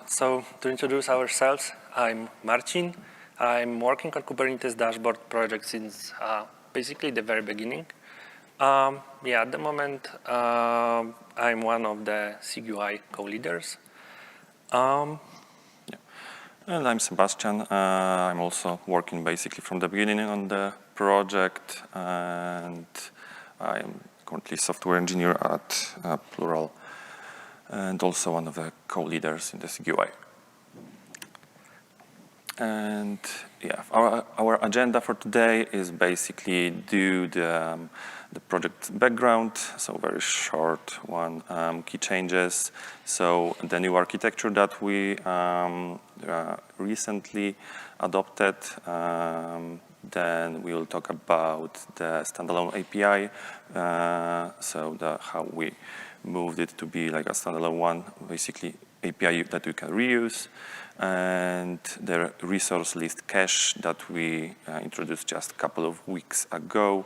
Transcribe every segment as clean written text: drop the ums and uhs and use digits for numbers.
So to introduce ourselves, I'm Marcin. I'm working on Kubernetes Dashboard project since basically the very beginning. At the moment, I'm one of the SIG-UI co-leaders. And I'm Sebastian. I'm also working basically from the beginning on the project, and I'm currently software engineer at Plural, and also one of the co-leaders in the SIG-UI. And yeah, our agenda for today is basically do the project background, so very short one, key changes. So the new architecture that we recently adopted. Then we will talk about the standalone API, so how we moved it to be like a standalone one, basically API that we can reuse, and the resource list cache that we introduced just a couple of weeks ago.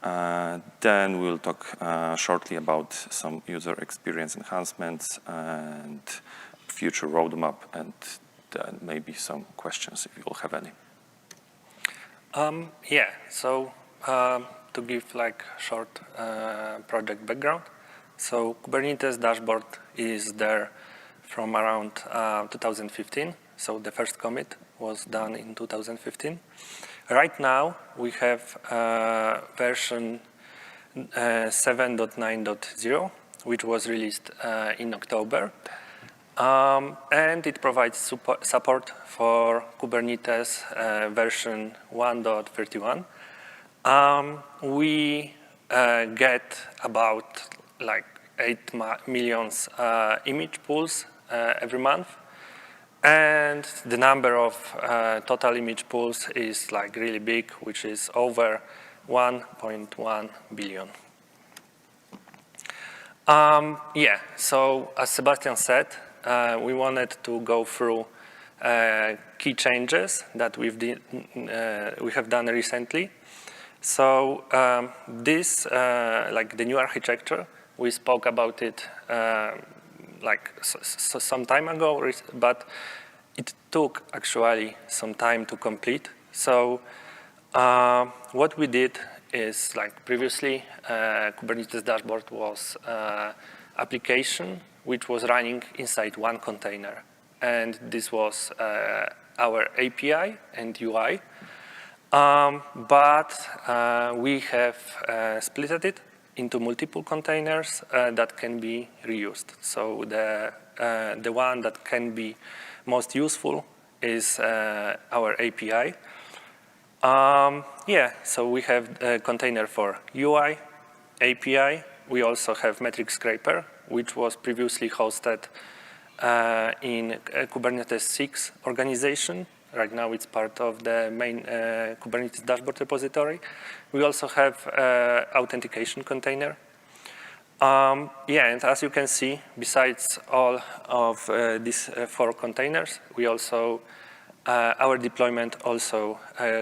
Then we'll talk shortly about some user experience enhancements and future roadmap, and then maybe some questions if you will have any. To give like short project background. So Kubernetes Dashboard is there from around 2015. So the first commit was done in 2015. Right now we have version 7.9.0, which was released in October. And it provides support for Kubernetes version 1.31. We get about like 8 million image pools every month. And the number of total image pools is like really big, which is over 1.1 billion. So as Sebastian said, we wanted to go through key changes that we have done recently. So this, like the new architecture, we spoke about it some time ago, but it took actually some time to complete. So what we did is, like previously, Kubernetes Dashboard was application which was running inside one container. And this was our API and UI. But we have split it into multiple containers that can be reused. So the one that can be most useful is our API. So we have a container for UI, API. We also have metric scraper, which was previously hosted in Kubernetes SIG organization. Right now it's part of the main Kubernetes Dashboard repository. We also have authentication container. And as you can see, besides all of these 4 containers, we also our deployment also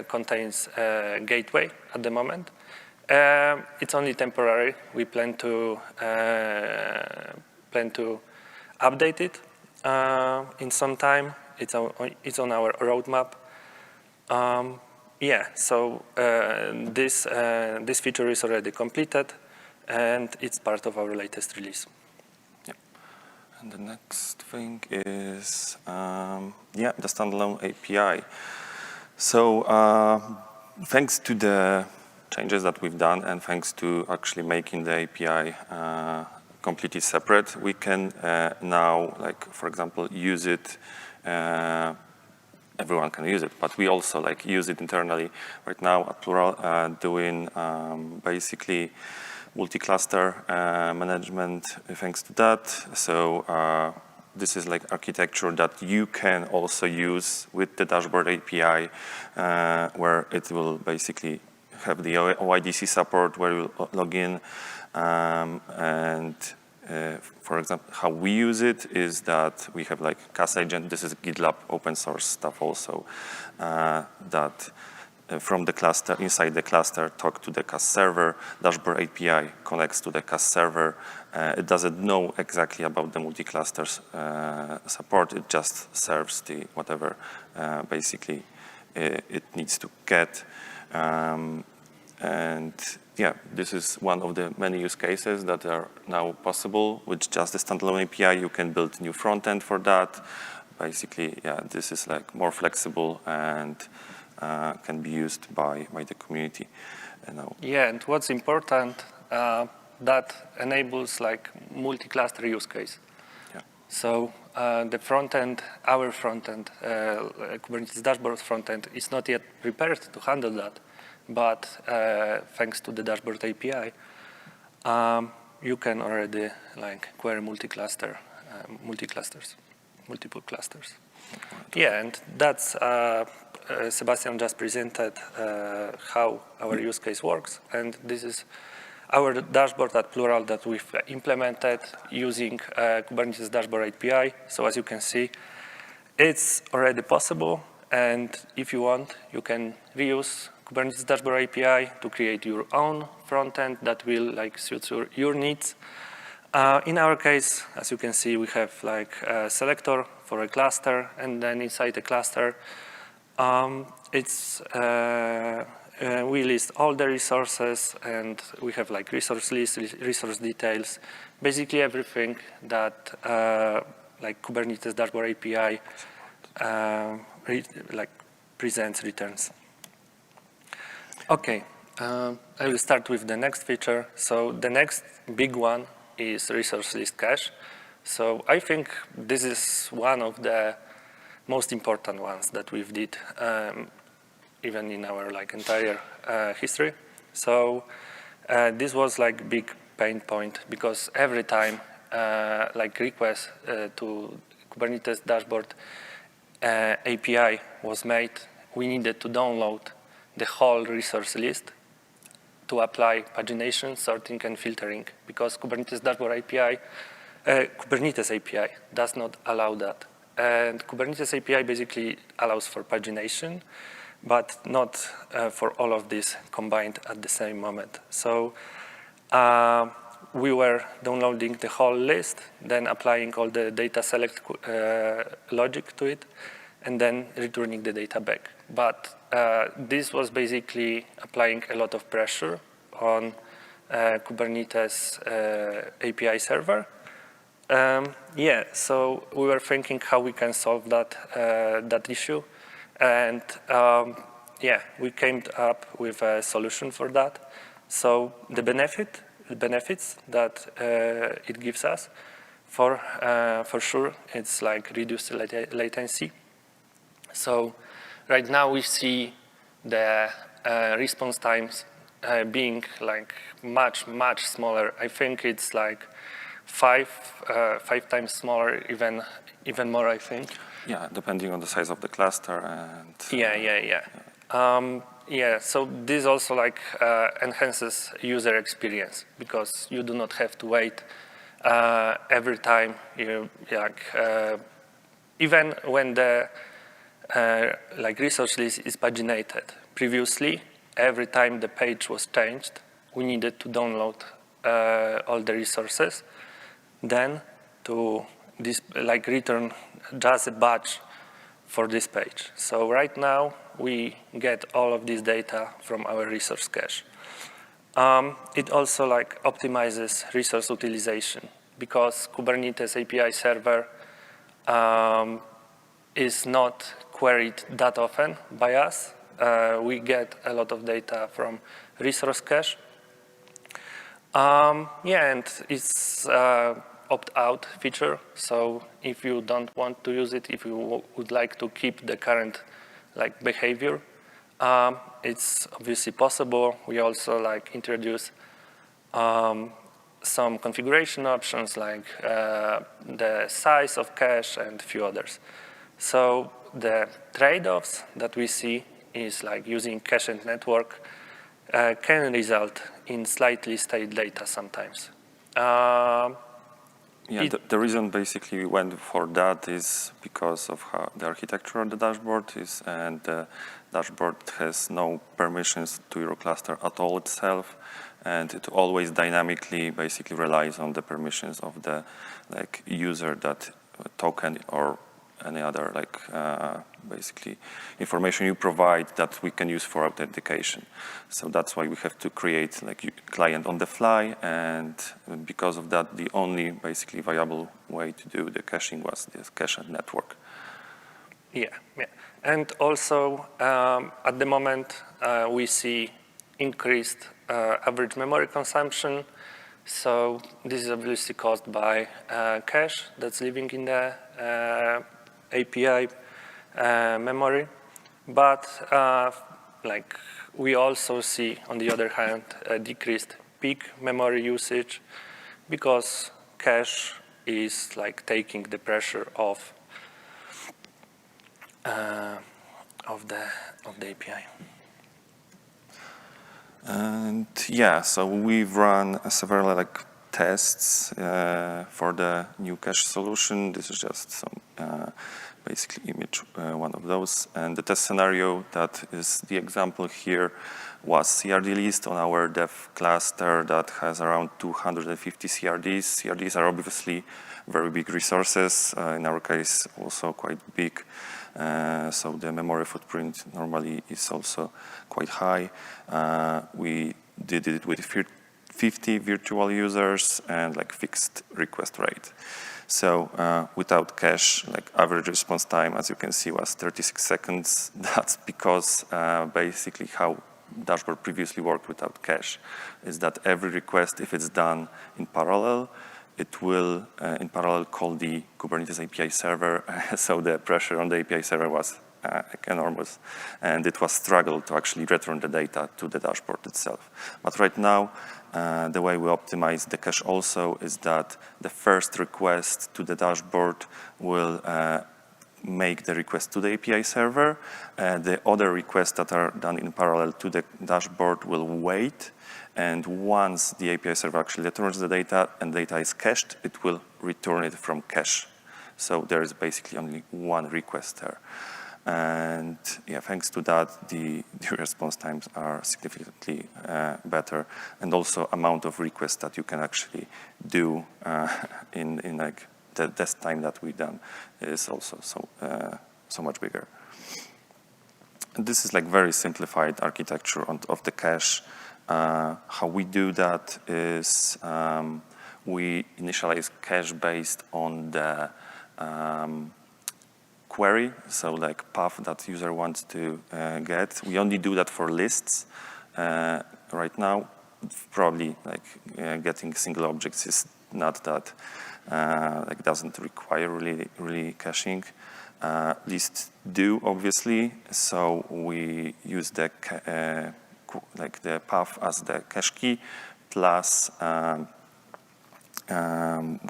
contains a gateway at the moment. It's only temporary. We plan to update it in some time. It's on our roadmap. So this feature is already completed, and it's part of our latest release. Yeah. And the next thing is the standalone API. So thanks to the changes that we've done, and thanks to actually making the API completely separate, we can now, like for example, use it. Everyone can use it, but we also like use it internally right now at Plural, doing basically multi-cluster management thanks to that. So this is like architecture that you can also use with the dashboard API, where it will basically have the OIDC support where you log in, and for example, how we use it is that we have like CAS agent. This is GitLab open source stuff also that from the cluster, inside the cluster, talk to the CAS server. Dashboard API connects to the CAS server. It doesn't know exactly about the multi-clusters support. It just serves the whatever basically it needs to get. And yeah, this is one of the many use cases that are now possible with just the standalone API. You can build new front end for that. Basically, yeah, this is like more flexible and can be used by the community. Yeah, and what's important, that enables like multi-cluster use case. Yeah. So the front end, our front end, Kubernetes Dashboard front end is not yet prepared to handle that. But thanks to the Dashboard API, you can already like query multi-clusters. Multiple clusters. Yeah, and that's Sebastian just presented how our use case works, and this is our dashboard at Plural that we've implemented using Kubernetes Dashboard API. So as you can see, it's already possible, and if you want, you can reuse Kubernetes Dashboard API to create your own front end that will like suit your needs. In our case, as you can see, we have like a selector for a cluster, and then inside the cluster, we list all the resources, and we have like resource list, resource details, basically everything that like Kubernetes Dashboard API like presents, returns. Okay, I will start with the next feature. So the next big one is resource list cache. So I think this is one of the most important ones that we've did, even in our like entire history. So this was like big pain point because every time like request to Kubernetes Dashboard API was made, we needed to download the whole resource list to apply pagination, sorting, and filtering, because Kubernetes Dashboard API, Kubernetes API does not allow that. And Kubernetes API basically allows for pagination, but not for all of this combined at the same moment. So we were downloading the whole list, then applying all the data select logic to it, and then returning the data back. But this was basically applying a lot of pressure on Kubernetes API server. Yeah, so we were thinking how we can solve that, that issue. And yeah, we came up with a solution for that. So the benefits that it gives us, for sure, it's like reduced latency. So right now we see the response times being like much smaller. I think it's like five times smaller, even more, I think. Yeah, depending on the size of the cluster and. Yeah, so this also like enhances user experience because you do not have to wait every time you like even when the like resource list is paginated. Previously, every time the page was changed, we needed to download all the resources, then to this like return just a batch for this page. So right now we get all of this data from our resource cache. It also like optimizes resource utilization because Kubernetes API server is not queried that often by us. We get a lot of data from resource cache. Yeah, and it's opt-out feature. So if you don't want to use it, if you would like to keep the current like behavior, it's obviously possible. We also like introduce some configuration options like the size of cache and a few others. So the trade-offs that we see is like using cache and network can result in slightly stale data sometimes. Yeah, the reason basically we went for that is because of how the architecture of the dashboard is, and the dashboard has no permissions to your cluster at all itself, and it always dynamically basically relies on the permissions of the user, that token or any other basically information you provide that we can use for authentication. So that's why we have to create client on the fly, and because of that, the only basically viable way to do the caching was this cached network. Yeah. And also at the moment we see increased average memory consumption. So this is obviously caused by cache that's living in the API memory, but we also see, on the other hand, a decreased peak memory usage, because cache is taking the pressure off of the API. And yeah, so we've run several tests for the new cache solution. This is just some basically image, one of those. And the test scenario that is the example here was CRD list on our dev cluster that has around 250 CRDs. CRDs are obviously very big resources. In our case, also quite big. So the memory footprint normally is also quite high. We did it with 50 virtual users and fixed request rate. So without cache, average response time, as you can see, was 36 seconds. That's because basically how dashboard previously worked without cache is that every request, if it's done in parallel, it will in parallel call the Kubernetes API server. So the pressure on the API server was enormous, and it was struggle to actually return the data to the dashboard itself. But right now, the way we optimize the cache also is that the first request to the dashboard will make the request to the API server. The other requests that are done in parallel to the dashboard will wait. And once the API server actually returns the data and data is cached, it will return it from cache. So there is basically only one request there. And yeah, thanks to that, the response times are significantly better, and also amount of requests that you can actually do in the test time that we done is also so much bigger. And this is very simplified architecture of the cache. How we do that is we initialize cache based on the query, so path that user wants to get. We only do that for lists right now. Probably getting single objects is not that doesn't require really caching. Lists do, obviously, so we use the the path as the cache key, plus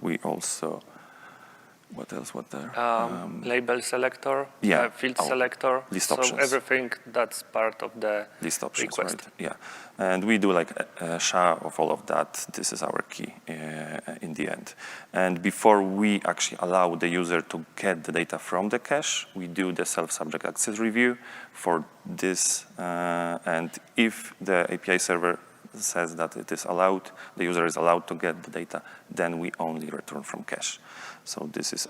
we also, what else was there? Label selector, yeah, field selector, list so options. everything that's part of the list options, request. right? Yeah, and we do a SHA of all of that. This is our key in the end. And before we actually allow the user to get the data from the cache, we do the self-subject access review for this. And if the API server says that it is allowed, the user is allowed to get the data, then we only return from cache. So this is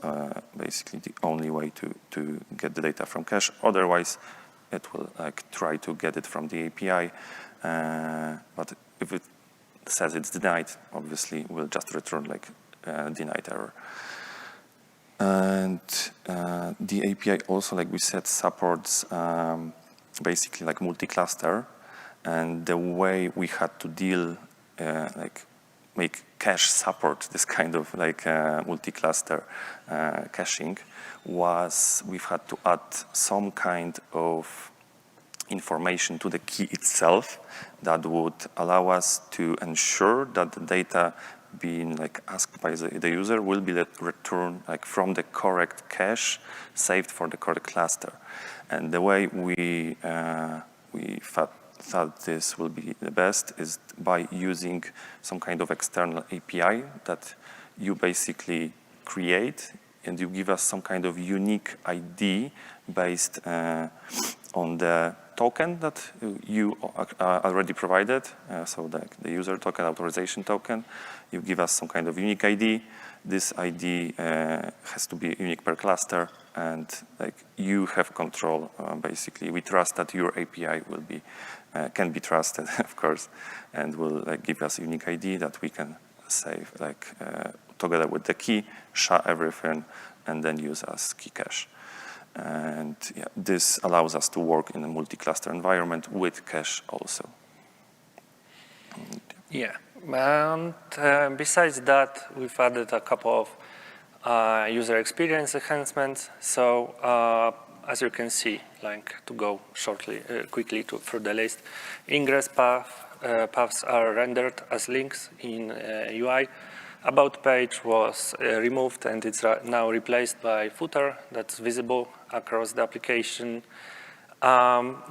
basically the only way to get the data from cache. Otherwise, it will try to get it from the API. But if it says it's denied, obviously we'll just return denied error. And the API also, we said, supports basically multi-cluster. And the way we had to deal, make cache support this kind of multi-cluster caching, was we've had to add some kind of information to the key itself that would allow us to ensure that the data being asked by the user will be returned from the correct cache saved for the correct cluster. And the way we thought this will be the best is by using some kind of external API that you basically create and you give us some kind of unique ID based on the token that you already provided, so the user token, authorization token. You give us some kind of unique ID. This ID has to be unique per cluster, and like you have control. Basically, we trust that your API will be can be trusted, of course, and will give us a unique ID that we can save, together with the key, SHA everything, and then use as key cache. And yeah, this allows us to work in a multi-cluster environment with cache also. Yeah, and besides that, we've added a couple of user experience enhancements. So as you can see, to go quickly through the list, ingress paths are rendered as links in UI. About page was removed and it's now replaced by footer that's visible across the application.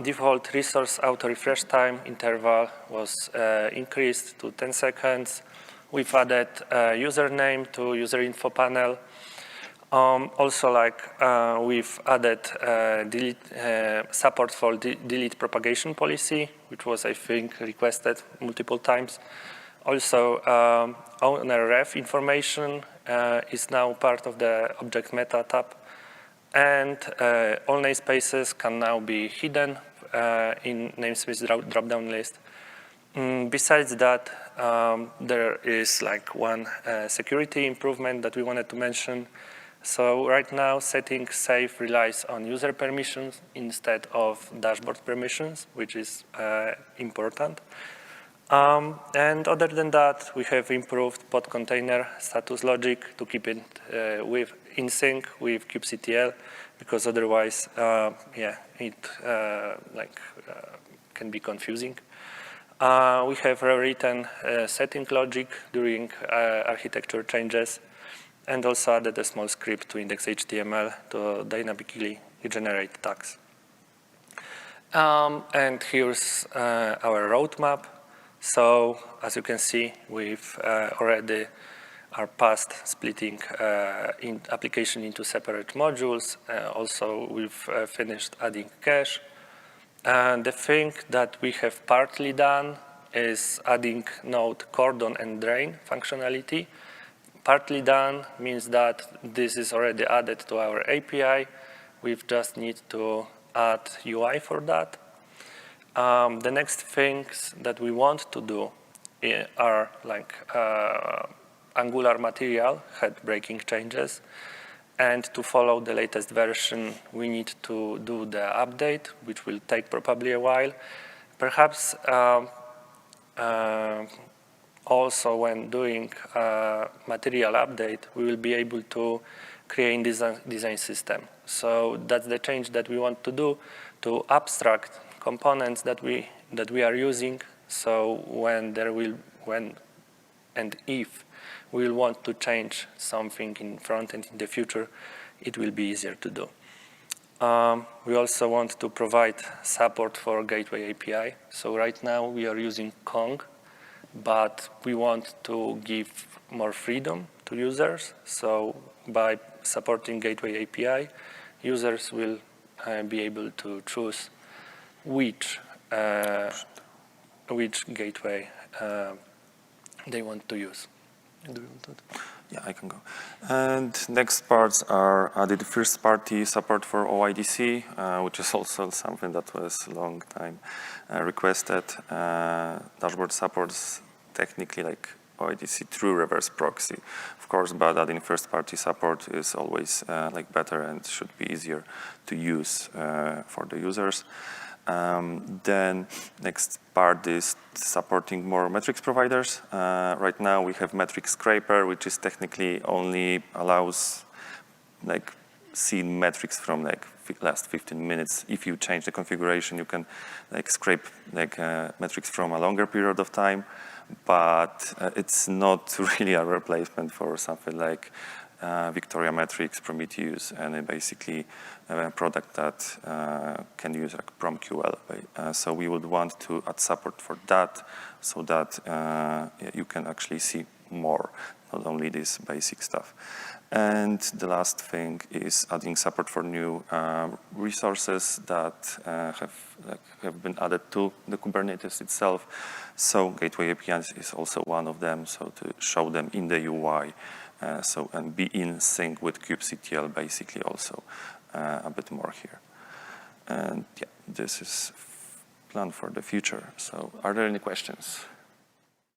Default resource auto refresh time interval was increased to 10 seconds. We've added username to user info panel. Also, we've added support for delete propagation policy, which was, I think, requested multiple times. Also, owner ref information is now part of the object meta tab. And all namespaces can now be hidden in namespace drop-down list. Besides that, there is one security improvement that we wanted to mention. So right now, setting safe relies on user permissions instead of dashboard permissions, which is important. And other than that, we have improved pod container status logic to keep it in sync with kubectl, because otherwise, it can be confusing. We have rewritten setting logic during architecture changes, and also added a small script to index HTML to dynamically generate tags. And here's our roadmap. So as you can see, we've already are past splitting application into separate modules. Also, we've finished adding cache. And the thing that we have partly done is adding node cordon and drain functionality. Partly done means that this is already added to our API. We just need to add UI for that. The next things that we want to do are Angular material head breaking changes. And to follow the latest version, we need to do the update, which will take probably a while. Perhaps also when doing material update, we will be able to create design system. So that's the change that we want to do, to abstract components that we are using. So when and if we will want to change something in front end in the future, it will be easier to do. We also want to provide support for Gateway API. So right now we are using Kong, but we want to give more freedom to users. So by supporting Gateway API, users will be able to choose which gateway they want to use. Do you want to? Yeah, I can go. And next parts are added first-party support for OIDC, which is also something that was a long time requested. Dashboard supports technically like OIDC through reverse proxy, of course, but adding first-party support is always better and should be easier to use for the users. Then next part is supporting more metrics providers. Right now we have metrics scraper, which is technically only allows seeing metrics from last 15 minutes. If you change the configuration, you can scrape metrics from a longer period of time, but it's not really a replacement for something like Victoria Metrics, Prometheus, and basically a product that can use PromQL. So we would want to add support for that, so that you can actually see more not only this basic stuff. And the last thing is adding support for new resources that have been added to the Kubernetes itself. So Gateway APIs is also one of them, so to show them in the UI, and be in sync with kubectl basically also a bit more here. And yeah, this is plan for the future. So are there any questions?